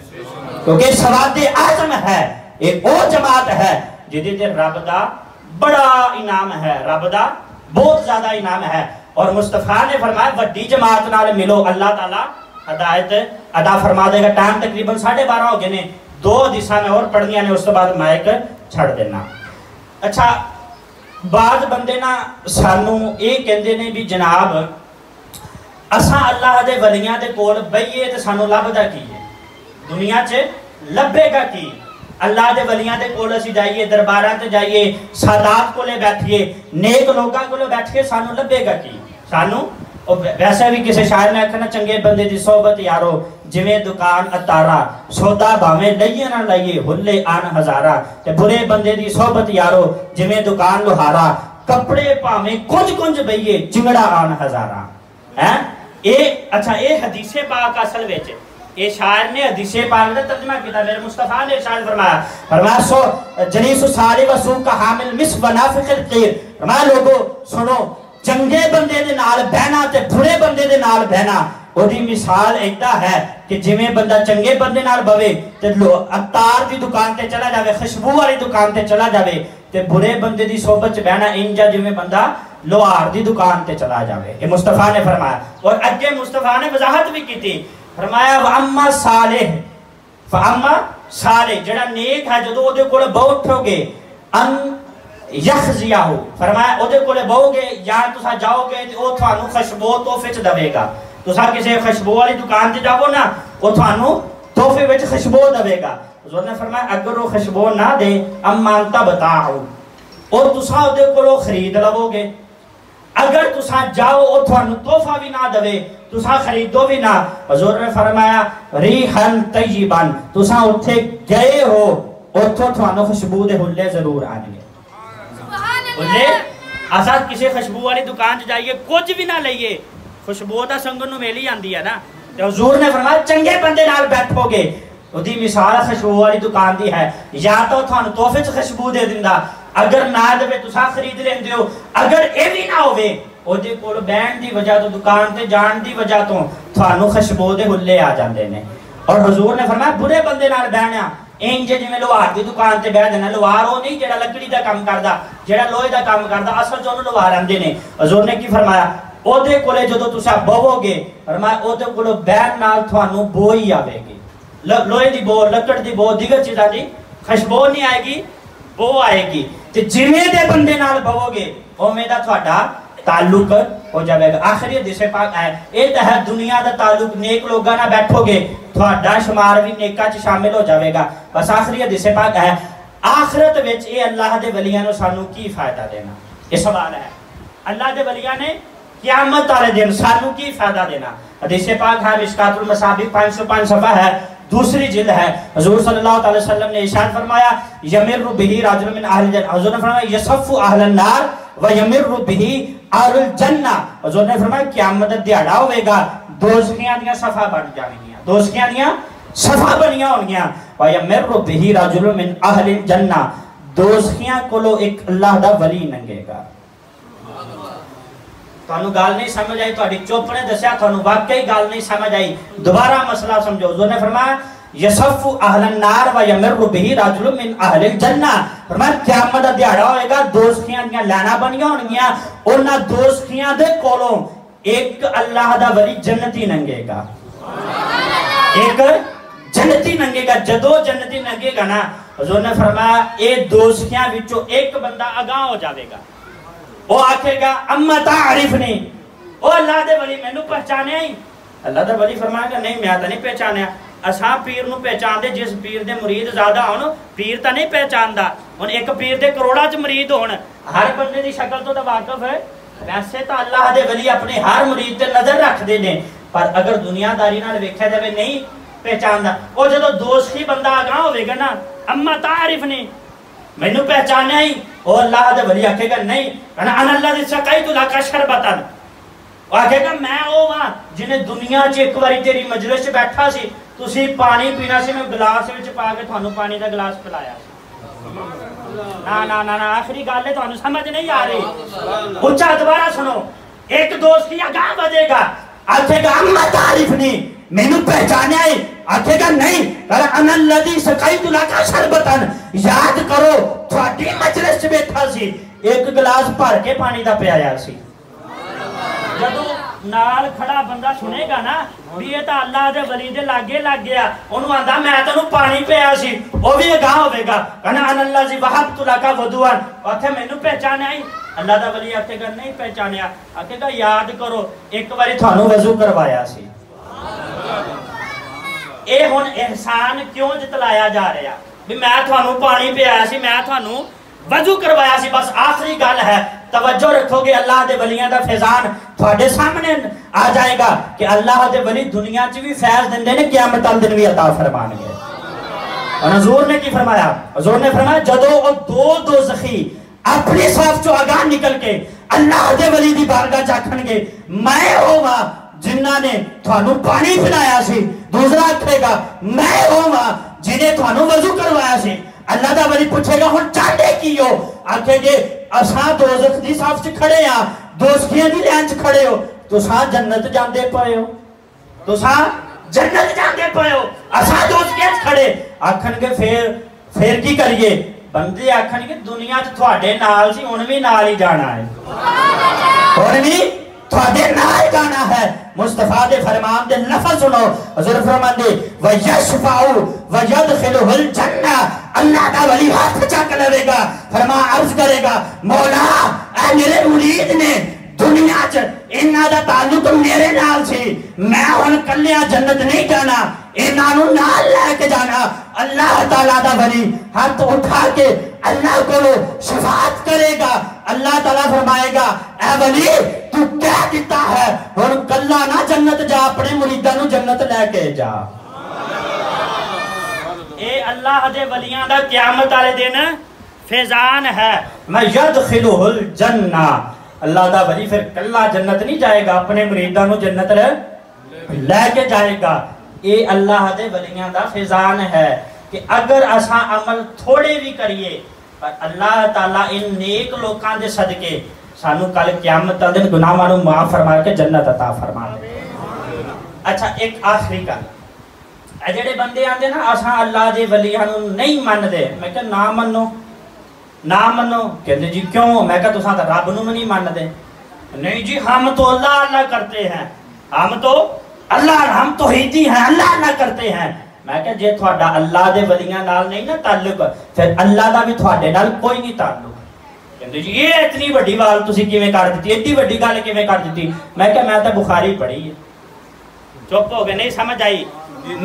کیونکہ سواد اعظم ہے، ایک اور جماعت ہے جدی تے رب دا بڑا انعام ہے، رب دا بہت زیادہ انعام ہے. اور مصطفیٰ نے فرمایا وڈی جماعت نال ملو، اللہ تعالی ہدایت عطا فرما دے گا. ٹائم تقریباً 12:30 ہو گئے نے، 2 حدیثاں میں اور پڑھنیاں نے، اس تو بعد مائک چھڑ دینا. اچھا بعض بندے نا سانوں یہ کہندے نے بھی جناب اساں اللہ دے ولیاں دے کول بئیے تے سانوں لبدا کی ہے؟ دنیا چ لبے گا کی؟ اللہ دے ولیاں دے کول اسی جائیے، درباراں تے جائیے، سادات کولے بیٹھیے، نیک لوگاں کولے بیٹھیے، سانوں لبے گا کی؟ سانوں ویسے بھی کسی شاعر نے آکھنا چنگے بندے دی صحبت یارو جویں دکان اتارا، سودا بھاویں لئیے نہ لئیے ہلے آن ہزارا. تے برے بندے دی صحبت یارو جویں دکان لوہارا، کپڑے پاویں کنج کنج بئیے چنگڑا آن ہزارا. اچھا اے حدیث پاک اصل وچ اے شاعر نے حدیث پاک دا ترجمہ کیتا. میرے مصطفیٰ نے ارشاد فرمایا سو جلیس ساری و سو کا حامل مس و نافق القیر. فرمایا لوگو سنو، چنگے بندے دے نال بہنا تے برے بندے دے نال بہنا او دی مثال ایکتا ہے کہ جویں بندہ چنگے بندے نال بوے تے عطار دی دکان تے چلا جاوے، خوشبو والی دکان تے چلا جاوے، تے برے بندے دی صحبت چ بہنا انجا جویں بندہ لوہار دی دکان تے چلا جاوے. یہ مصطفیٰ نے فرمایا. اور اگے مصطفیٰ نے وضاحت بھی کی تھی، فرمایا وَأَمَّا صالح، فَأَمَّا صالح جڑا نیک ہے جدو او دے کول بیٹھو گے ان یخزیہو، فرمایا او دے کول بہو گے یا تسا جاؤ گے تے او تھانوں خوشبو تحفے چ دے گا. تسا کسی خوشبو والی دکان تے جاؤ نا او تھانوں تحفے وچ خوشبو دے گا. حضور نے فرمایا اگر وہ خوشبو نہ دے اما انت بتاؤ، اور تسا او دے کولوں خرید لو گے. اگر تسا جاؤ او تھانوں تحفہ بھی نہ دے، تسا خریدو بھی نہ. حضور نے فرمایا ریحن طیبن، تسا اوتھے گئے ہو اوتھوں تھانوں خوشبو دے ہلے ضرور آن گے. ہلے اساں کسی خوشبو والی دکان چ جائیے کچھ بھی نہ لئیے، خوشبو دا سنگن نو میل ہی آندی ہے نا. تے حضور نے فرمایا چنگے بندے نال بیٹھو گے، اودی مثال خوشبو والی دکان دی ہے، یا تو تھانوں تحفے چ خوشبو دے دیندا، اگر نہ دے تسا خرید لیندے ہو. اگر اے بھی نہ ہوے او دے کول بہن دی وجہ تو دکان تے جان دی وجہ تو تھانوں خوشبو دے ہلے آ جاندے نے. اور حضور نے فرمایا برے بندے نال بہنا انج جویں لوہار دی دکان تے بیٹھ دینا. لوہار او نہیں جڑا لکڑی دا کام کردا، جڑا لوہے دا کام کردا، اصل چ اونوں لوہار آندے نے. حضور نے کی فرمایا او دے کولے جدو تسا بہو گے فرمایا او دے کولو بہن نال تھانوں بو ہی آوے گی، لوہے دی بو، لکڑ دی بو، دیگر چیزاں دی خوشبو نہیں آئے گی، بو آئے گی۔ تے جویں دے بندے نال بہو گے اوویں دا تہاڈا تعلق ہو جائے گا۔ آخری حدیث پاک ہے اے تے ہے دنیا دا تعلق، نیک لوگاں نال بیٹھو گے تہاڈا شمار بھی نیکاں چ شامل ہو جائے گا۔ بس آخری حدیث پاک ہے آخرت وچ اے اللہ دے ولیاں نو سانو کی فائدہ دینا، یہ سوال ہے۔ اللہ دے ولیاں نے قیامت والے دن سانو کی فائدہ دینا؟ حدیث پاک ہے مشکات المصابیح 505 صفحہ ہے، دوسری جلد ہے۔ حضور صلی اللہ علیہ وسلم نے ارشاد فرمایا یمر بہ رجل من اہل الجنہ، حضور نے فرمایا یصف اہل النار و یمر بہ اہل الجنہ، حضور نے فرمایا قیامت دا دیہاڑا ہوے گا دوزخیاں دیاں صفحہ بن جانگیاں، دوزخیاں دیاں صفحہ بنیاں ہونگیاں، و یمر بہ رجل من اہل الجنہ، دوزخیاں کولو ایک اللہ دا ولی لنگے گا۔ تانوں گال نہیں سمجھ آئی، تہاڈی چپ نے دسیا تانوں واقعی گال نہیں سمجھ آئی، دوبارہ مسئلہ سمجھو۔ حضور نے فرمایا یصف اہل النار و یمر بہ رجل من اہل الجنہ، فرمایا قیامت دا دیہاڑا ہوئے گا دوزخیاں دیاں لائناں بنیاں ہونگیاں، انہاں دوزخیاں دے کولوں ایک اللہ دا ولی جنتی لنگے گا، ایک جنتی لنگے گا۔ جدو جنتی لنگے گا نا حضور نے فرمایا اے دوزخیاں وچوں ایک بندہ آگاہ ہو جاوے گا، وہ آکھے گا اما تعریفنی، او اللہ دے ولی میں نو پہچانے آئی؟ اللہ دے ولی فرمائے گا نہیں میں تا نہیں پہچانے، اساں پیر نو پہچان دے جس پیر دے مرید زیادہ ہون پیر تا نہیں پہچان دا، ان ایک پیر دے کروڑا چ مرید ہون، ہر بندے دی شکل تو واقف ہے، ویسے تا اللہ دے ولی اپنے ہر مرید تے نظر رکھ دے نے، پر اگر دنیا داری نال ویکھیا جاوے نہیں پہچان دا، او جدو دوزخی بندہ آگاہ ہوے گا نا اما تعریفنی میں نو پہچانے آئی، او اللہ دے ولی آکھے گا نہیں، انا الذی سقیت لک شربۃ، وہ آکھے گا میں او ہاں جنہیں دنیا چ ایک باری تیری مجلس چ بیٹھا سی، تسی پانی پینا سی میں گلاس وچ پا کے تھانوں پانی دا گلاس پلایا سی۔ نا آخری گل ہے تھانوں سمجھ نہیں آ رہی، اچھا دوبارہ سنو، ایک دوست کی آگاہ بجے گا آکھے گا اما تعریفنی میں نو پہچانے آئی، آکھے گا نہیں انا الذی سقیت لک شربۃ، یاد کرو تھوڑی مجلس چ بیٹھا سی ایک گلاس بھر کے پانی دا پیا سی۔ جدو نال کھڑا بندہ سنے گا نا بھی یہ تا اللہ دے ولی دے لاگے لگ گیا، انہوں آندہ میں تینوں پانی پیا سی، وہ بھی اگاہ ہوئے گا کہنا انا الذی وہبت لک وضوءا، آکھے میں نو پہچانے آئی؟ اللہ دا ولی آکھے گا نہیں پہچانیا، آکھے گا یاد کرو ایک باری تھانوں وضو کروایا سی۔ اے ہن احسان کیوں جتلایا جا رہا بھی میں تھانوں پانی پیا سی، میں تھانوں وضو کروایا سی؟ بس آخری گل ہے توجہ رکھو گے، اللہ دے ولیاں دا فیضان تھوڑے سامنے آ جائے گا کہ اللہ دے ولی دنیا چ بھی فیض دندے نے، قیامت والے دن بھی عطا فرمان گے۔ اور حضور نے کی فرمایا؟ حضور نے فرمایا جدو وہ دو دوزخی اپنی صاف چو آگاہ نکل کے اللہ دے ولی دی بارگاہ چاکھن گے میں ہوا جنہ نے تھانوں پانی پلایا سی، دوسرا کہے گا میں ہوا جنہیں تھانوں وضو کروایا سی، اللہ دا ولی پوچھے گا ہن چاہتے کی ہو؟ آکھے گے اساں دوزخ دی صاف چ کھڑے ہاں، دوزخیاں دی لائن چ کھڑے ہو، تساں جنت جاندے پئے ہو، تساں جنت جاندے پئے ہو، اساں دوزخیاں چ کھڑے۔ آکھن گے پھر کی کریے؟ بندے آکھن گے دنیا چ تھوڑے نال سی ہن بھی نال ہی جانا ہے، ہن بھی تھوڑے نال جانا ہے۔ مصطفیٰ دے فرمان دے لفظ سنو، حضور فرمان دے وَيَشْفَعُ وَيَدْخِلُهُ الْجَنَّةِ، اللہ دا ولی ہاتھ چاک لے گا، فرمان عرض کرے گا مولا اے میرے مرید نے دنیا چ انہاں دا تعلق میرے نال سی، میں ہن کلیاں جنت نہیں جانا، انہاں نوں نال لے کے جانا۔ اللہ تعالیٰ دا ولی ہاتھ اٹھا کے اللہ کو شفاعت کرے گا، اللہ تعالیٰ فرمائے گا اے ولی تو کیا دیتا ہے، ہن کلا نہ جنت جا، اپنے مریداں نوں جنت لے کے جا۔ اے اللہ دے ولیاں دا قیامت والے دن فیضان ہے، میں یدخلہ الجنہ، اللہ دا ولی پھر کلا جنت نہیں جائے گا، اپنے مریداں نوں جنت لے کے جائے گا۔ اے اللہ دے ولیاں دا فیضان ہے کہ اگر اساں عمل تھوڑے بھی کریے پر اللہ تعالیٰ ان نیک لوکاں دے صدقے سانو کل قیامت دن گناہاں نوں معاف فرما کے جنت عطا فرما دے۔ اچھا ایک آخری گل، اے جڑے بندے آندے نا اساں اللہ دے ولیاں نوں نہیں من دے، میں کہ نہ منو کہندے جی کیوں؟ میں کہ تساں تے رب نوں نہیں من دے، نہیں جی ہم تو اللہ اللہ کرتے ہیں، ہم توحیدی ہیں، اللہ اللہ کرتے ہیں۔ میں کہ جے تھوڑا اللہ دے ولیاں نال نہیں نا تعلق، پھر اللہ دا بھی تھوڑے نال کوئی نہیں تعلق۔ کہتے جی یہ اتنی بڑی بات تسی کیویں کر دیتی، ایڈی بڑی گل کیویں کر دیتی؟ میں کہ میں تے بخاری پڑھی ہے۔ چپ ہو گئے، نہیں سمجھ آئی؟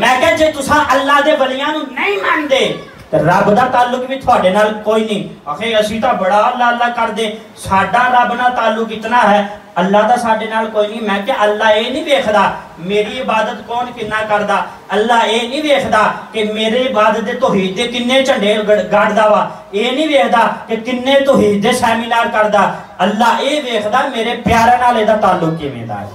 میں کہ جے تساں اللہ دے ولیاں نو نہیں مان دے تے رب دا تعلق بھی تھوڑے نال کوئی نہیں۔ آخے اسی تا بڑا اللہ اللہ کر دے، ساڈا رب نال تعلق اتنا ہے، اللہ دا ساڈے نال کوئی نہیں۔ میں کہ اللہ اے نہیں ویکھدا میری عبادت کون کنا کردا، اللہ اے نہیں ویکھدا کہ میرے عبادت دے توحید دے کنے جھنڈے گاڑدا وا، اے نہیں ویکھدا کہ کنے توحید دے سیمینار کردا، اللہ اے ویکھدا میرے پیارے نال دا تعلق کیویں دا ہے۔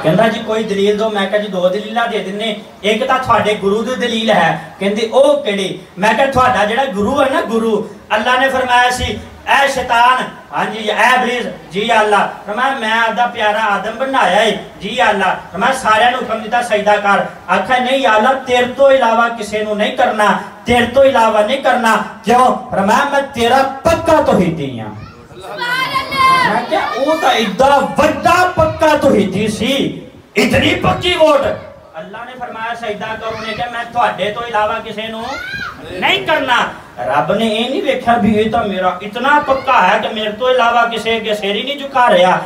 کہندا جی کوئی دلیل دو، میں کہا جی دو دلیلاں دے دنے، ایک تا تھوڑے گرو دی دلیل ہے۔ کہندے او کیڑی؟ میں کہا تھوڑا جڑا گرو ہے نا، گرو اللہ نے فرمایا سی اے شیطان، ہاں جی اے ابلیس، جی اللہ فرمایا میں آدھا پیارا آدم بنایا ہے، جی اللہ فرمایا سارے نو حکم دیتا سجدہ کر، آکھا نہیں اللہ تیرے تو علاوہ کسی نو نہیں کرنا، تیرے تو علاوہ نہیں کرنا، کیوں؟ فرمایا میں تیرا پکا توحیدی ہاں۔ میں کیا او تا ادھا وڈا پکا توحیدی سی، اتنی پکی ووٹ۔ اللہ نے فرمایا سجدہ کرو، نے کہ میں تھوڑے تو علاوہ کسی نو نہیں کرنا۔ رب نے یہ نہیں ویکھا بھی یہ تو میرا اتنا پکا ہے کہ میرے تو علاوہ کسی کے سر ہی نہیں جھکا رہا۔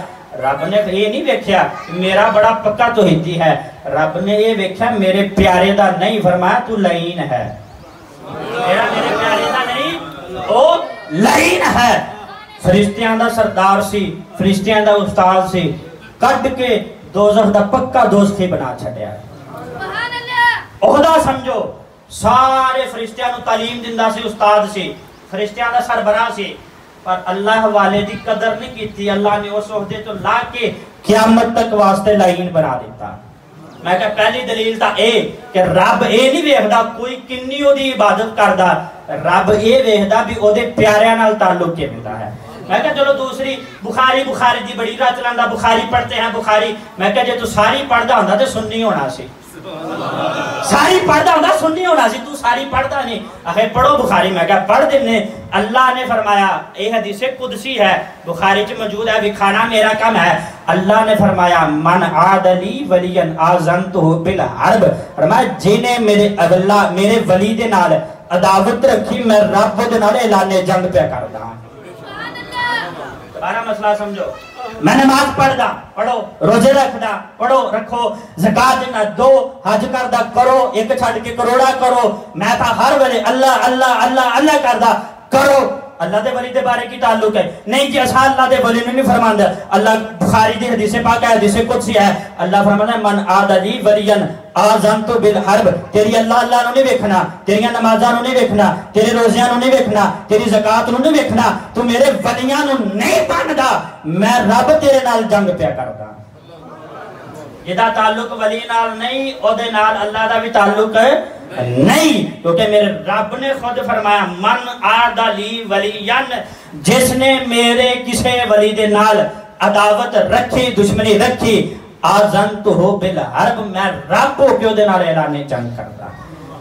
رب نے یہ نہیں ویکھیا میرا بڑا پکا توحیدی ہے، رب نے یہ ویکھیا میرے پیارے دا نہیں، فرمایا تو لعین ہے، میرے پیارے دا نہیں او لعین ہے۔ فرشتیاں دا سردار سی، فرشتیاں دا استاد سی، کڈ کے دوزخ دا پکا دوزخی بنا چھڈیا۔ عہدہ سمجھو، سارے فرشتیاں نو تعلیم دیندا سی، استاد سی، فرشتیاں دا سربراہ سی، پر اللہ والے دی قدر نہیں کیتی، اللہ نے اس عہدے تو لا کے قیامت تک واسطے لعین بنا دیتا۔ میں کہا پہلی دلیل تا اے کہ رب اے نہیں ویکھدا کوئی کنی او دی عبادت کردا، رب اے ویکھدا بھی او دے پیاریاں نال تعلق کیویں دا ہے۔ میں کہا چلو دوسری بخاری دی بڑی رات لاندا، بخاری پڑھتے ہیں بخاری۔ میں کہا جے تو ساری پڑھدا ہوندا تے سنی ہونا سی، ساری پڑھدا ہوندا سنی ہونا سی، تو ساری پڑھدا نہیں۔ آخر پڑھو بخاری، میں کہا پڑھ دینے۔ اللہ نے فرمایا اے حدیث قدسی ہے، بخاری چ موجود ہے، دکھانا میرا کم ہے۔ اللہ نے فرمایا من عاد لی ولی آذنتہ بالحرب، فرمایا جنہیں میرے ولی دے نال عداوت رکھی میں رب دے نال اعلان جنگ پہ کردا ہاں۔ دوبارہ مسئلہ سمجھو، میں نماز پڑھ دا پڑھو، روزے رکھ دا پڑھو رکھو، زکاة دینا دو، حج کر دا کرو، ایک چھڑ کے کروڑا کرو، میں تھا ہر ویلے اللہ اللہ اللہ اللہ کر دا کرو۔ اللہ دے ولی دے بارے کی تعلق ہے نہیں جی اسا اللہ دے ولی نہیں فرماندا، اللہ بخاری دی حدیث پاک ہے، حدیث قدسی ہے، اللہ فرماتا ہے من عاد لی ولی آذنتہ بالحرب، تیری اللہ اللہ نو نہیں ویکھنا، تیری نمازاں نو نہیں ویکھنا، تیرے روزیاں نو نہیں ویکھنا، تیری زکات نو نہیں ویکھنا، تو میرے ولیاں نو نہیں بندا، میں رب تیرے نال جنگ پیا کردا۔ جدا تعلق ولی نال نہیں، او دے نال اللہ دا بھی تعلق ہے نہیں، کیونکہ میرے رب نے خود فرمایا من عاد لی ولیان، جس نے میرے کسے ولی دے نال عداوت رکھی، دشمنی رکھی، آذنتہ بالحرب، میں رب کو کیوں دے نال اعلان جنگ کردا۔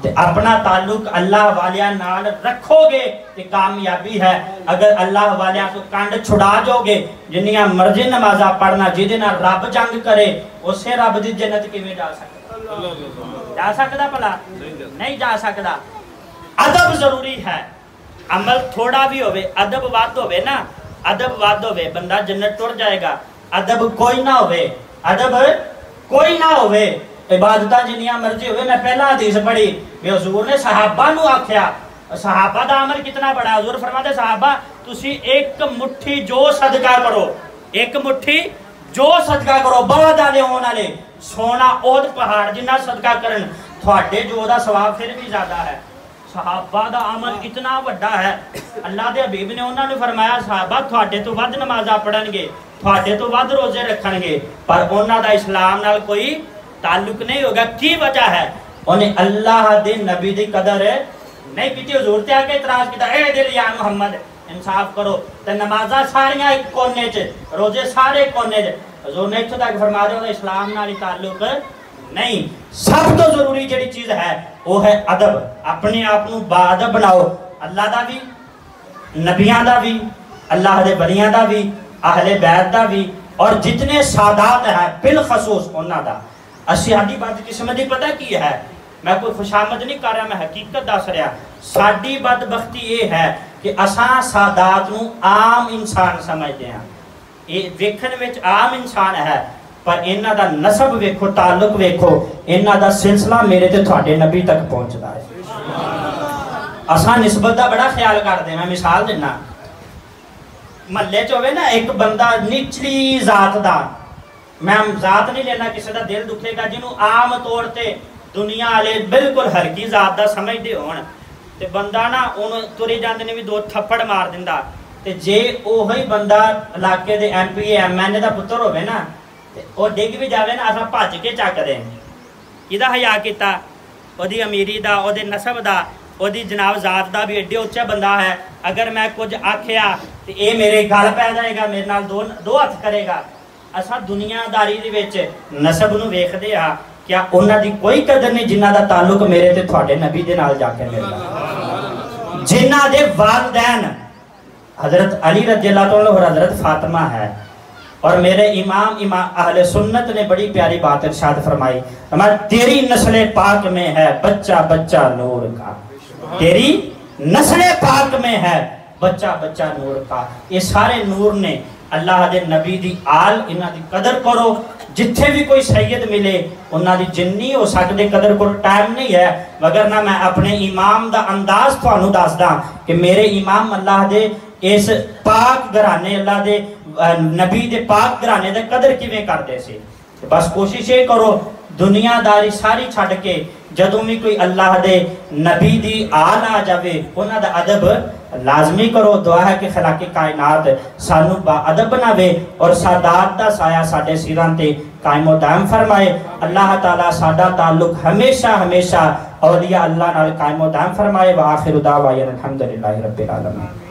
تے اپنا تعلق اللہ والیاں نال رکھو گے تے کامیابی ہے، اگر اللہ والیاں کو کانڈ چھڑا جو گے، جنیاں مرضی نمازہ پڑھنا جیدے نال رب جنگ کرے، اسے رب دی جنت کی میں جا سکتا، جا سکتا پلا نہیں جا سکتا۔ ادب ضروری ہے، عمل تھوڑا بھی ہوئے، ادب واد ہوئے نا، ادب واد ہوئے بندہ جنت ٹر جائے گا، ادب کوئی نہ ہوئے، ادب کوئی نہ ہوئے، عبادتہ جنیاں مرضی ہوئے۔ میں پہلا حدیث پڑھی کہ حضور نے صحابہ نو آکھیا، صحابہ دا عمل کتنا بڑا، حضور فرماتے صحابہ تسی ایک مٹھی جو صدقہ کرو، ایک مٹھی جو صدقہ کرو، بعد آلے ہونا لے سونا اود پہاڑ جنہ صدقہ کرن، تھوڑے جو دا ثواب پھر بھی زیادہ ہے۔ صحابہ دا عمل اتنا بڑا ہے، اللہ دے حبیب نے انہوں نے فرمایا صحابہ تھوڑے تو ود نمازہ پڑھن گے، تھوڑے تو ود روزے رکھن گے، پر انہوں دا اسلام نال کوئی تعلق نہیں ہوگا۔ کی وجہ ہے؟ انہیں اللہ دے نبی دی قدر نہیں کیتی، حضور تے آکے اعتراض کیتا اے دل یا محمد انصاف کرو، تے نمازہ ساریاں ایک کونے چ، روزے سارے کونے چ، حضور نے اتھو تک فرما دے اسلام نال تعلق نہیں۔ سب تو ضروری جڑی چیز ہے وہ ہے ادب، اپنے آپ نو با ادب بناؤ، اللہ دا بھی، نبیاں دا بھی، اللہ دے ولیاں دا بھی، اہل بیت دا بھی اور جتنے سادات ہیں بالخصوص انہاں دا اسی ہاڈی بد قسمتی پتہ کی ہے میں کوئی خوشامد نہیں کر رہا میں حقیقت دس رہا ساڈی بدبختی یہ ہے کہ اساں سادات نو عام انسان سمجھتے ہیں یہ ویکھن وچ عام انسان ہے پر انہاں دا نسب ویکھو تعلق ویکھو انہاں دا سلسلہ میرے تے تھوڑے نبی تک پہنچدا ہے اساں نسبت دا بڑا خیال کرتے ہیں میں مثال دینا محلے چ ہوئے نا ایک بندہ نچلی ذات دا میں ذات نہیں لینا کسی دا دل دکھے گا جنہوں عام طور تے دنیا والے بالکل ہرکی ذات دا سمجھدے ہون تے بندہ نا انہوں تری جاندے نے بھی دو تھپڑ مار دیندا تے جے اوہی بندہ علاقے دے ایم پی ایم این اے دا پتر ہوئے نا تے او ڈگ بھی جاوے نا اساں بھج کے چک دیں کیدا حیا کیتا او دی امیری دا او دے نسب دا او دی جناب ذات دا بھی ایڈے اونچا بندہ ہے اگر میں کچھ آکھیا تے اے میرے گل پہ جائے گا میرے نال دو ہاتھ کرے گا اساں دنیا داری دے وچ نسب نو ویکھدے ہاں کیا انہاں دی کوئی قدر نہیں جنہاں دا تعلق میرے تے تھوڑے نبی دے نال جا کے ملدا جنہاں دے والدین حضرت علی رضی اللہ عنہ اور حضرت فاطمہ ہے اور میرے امام اہل سنت نے بڑی پیاری بات ارشاد فرمائی ہمارا تیری نسل پاک میں ہے بچہ بچہ نور کا تیری نسل پاک میں ہے بچہ بچہ نور کا یہ سارے نور نے اللہ دے نبی دی آل انہاں دی قدر کرو جتھے بھی کوئی سید ملے انہاں دی جنی ہو سکتے قدر کرو ٹائم نہیں ہے وگرنہ میں اپنے امام دا انداز تو انہوں داس دا کہ میرے امام اللہ دے اس پاک گھرانے اللہ دے نبی دے پاک گھرانے دے قدر کیویں کردے سی بس کوشش یہ کرو دنیا داری ساری چھڑ کے جدوں بھی کوئی اللہ دے نبی دی آل آ جاوے انہاں دا ادب لازمی کرو دعا ہے کہ خلاق کائنات سانو با ادب بناوے اور سادات دا سایہ ساڈے سراں تے قائم و دائم فرمائے اللہ تعالی ساڈا تعلق ہمیشہ ہمیشہ اولیاء اللہ نال قائم و دائم فرمائے وآخر دعوانا الحمدللہ رب العالمین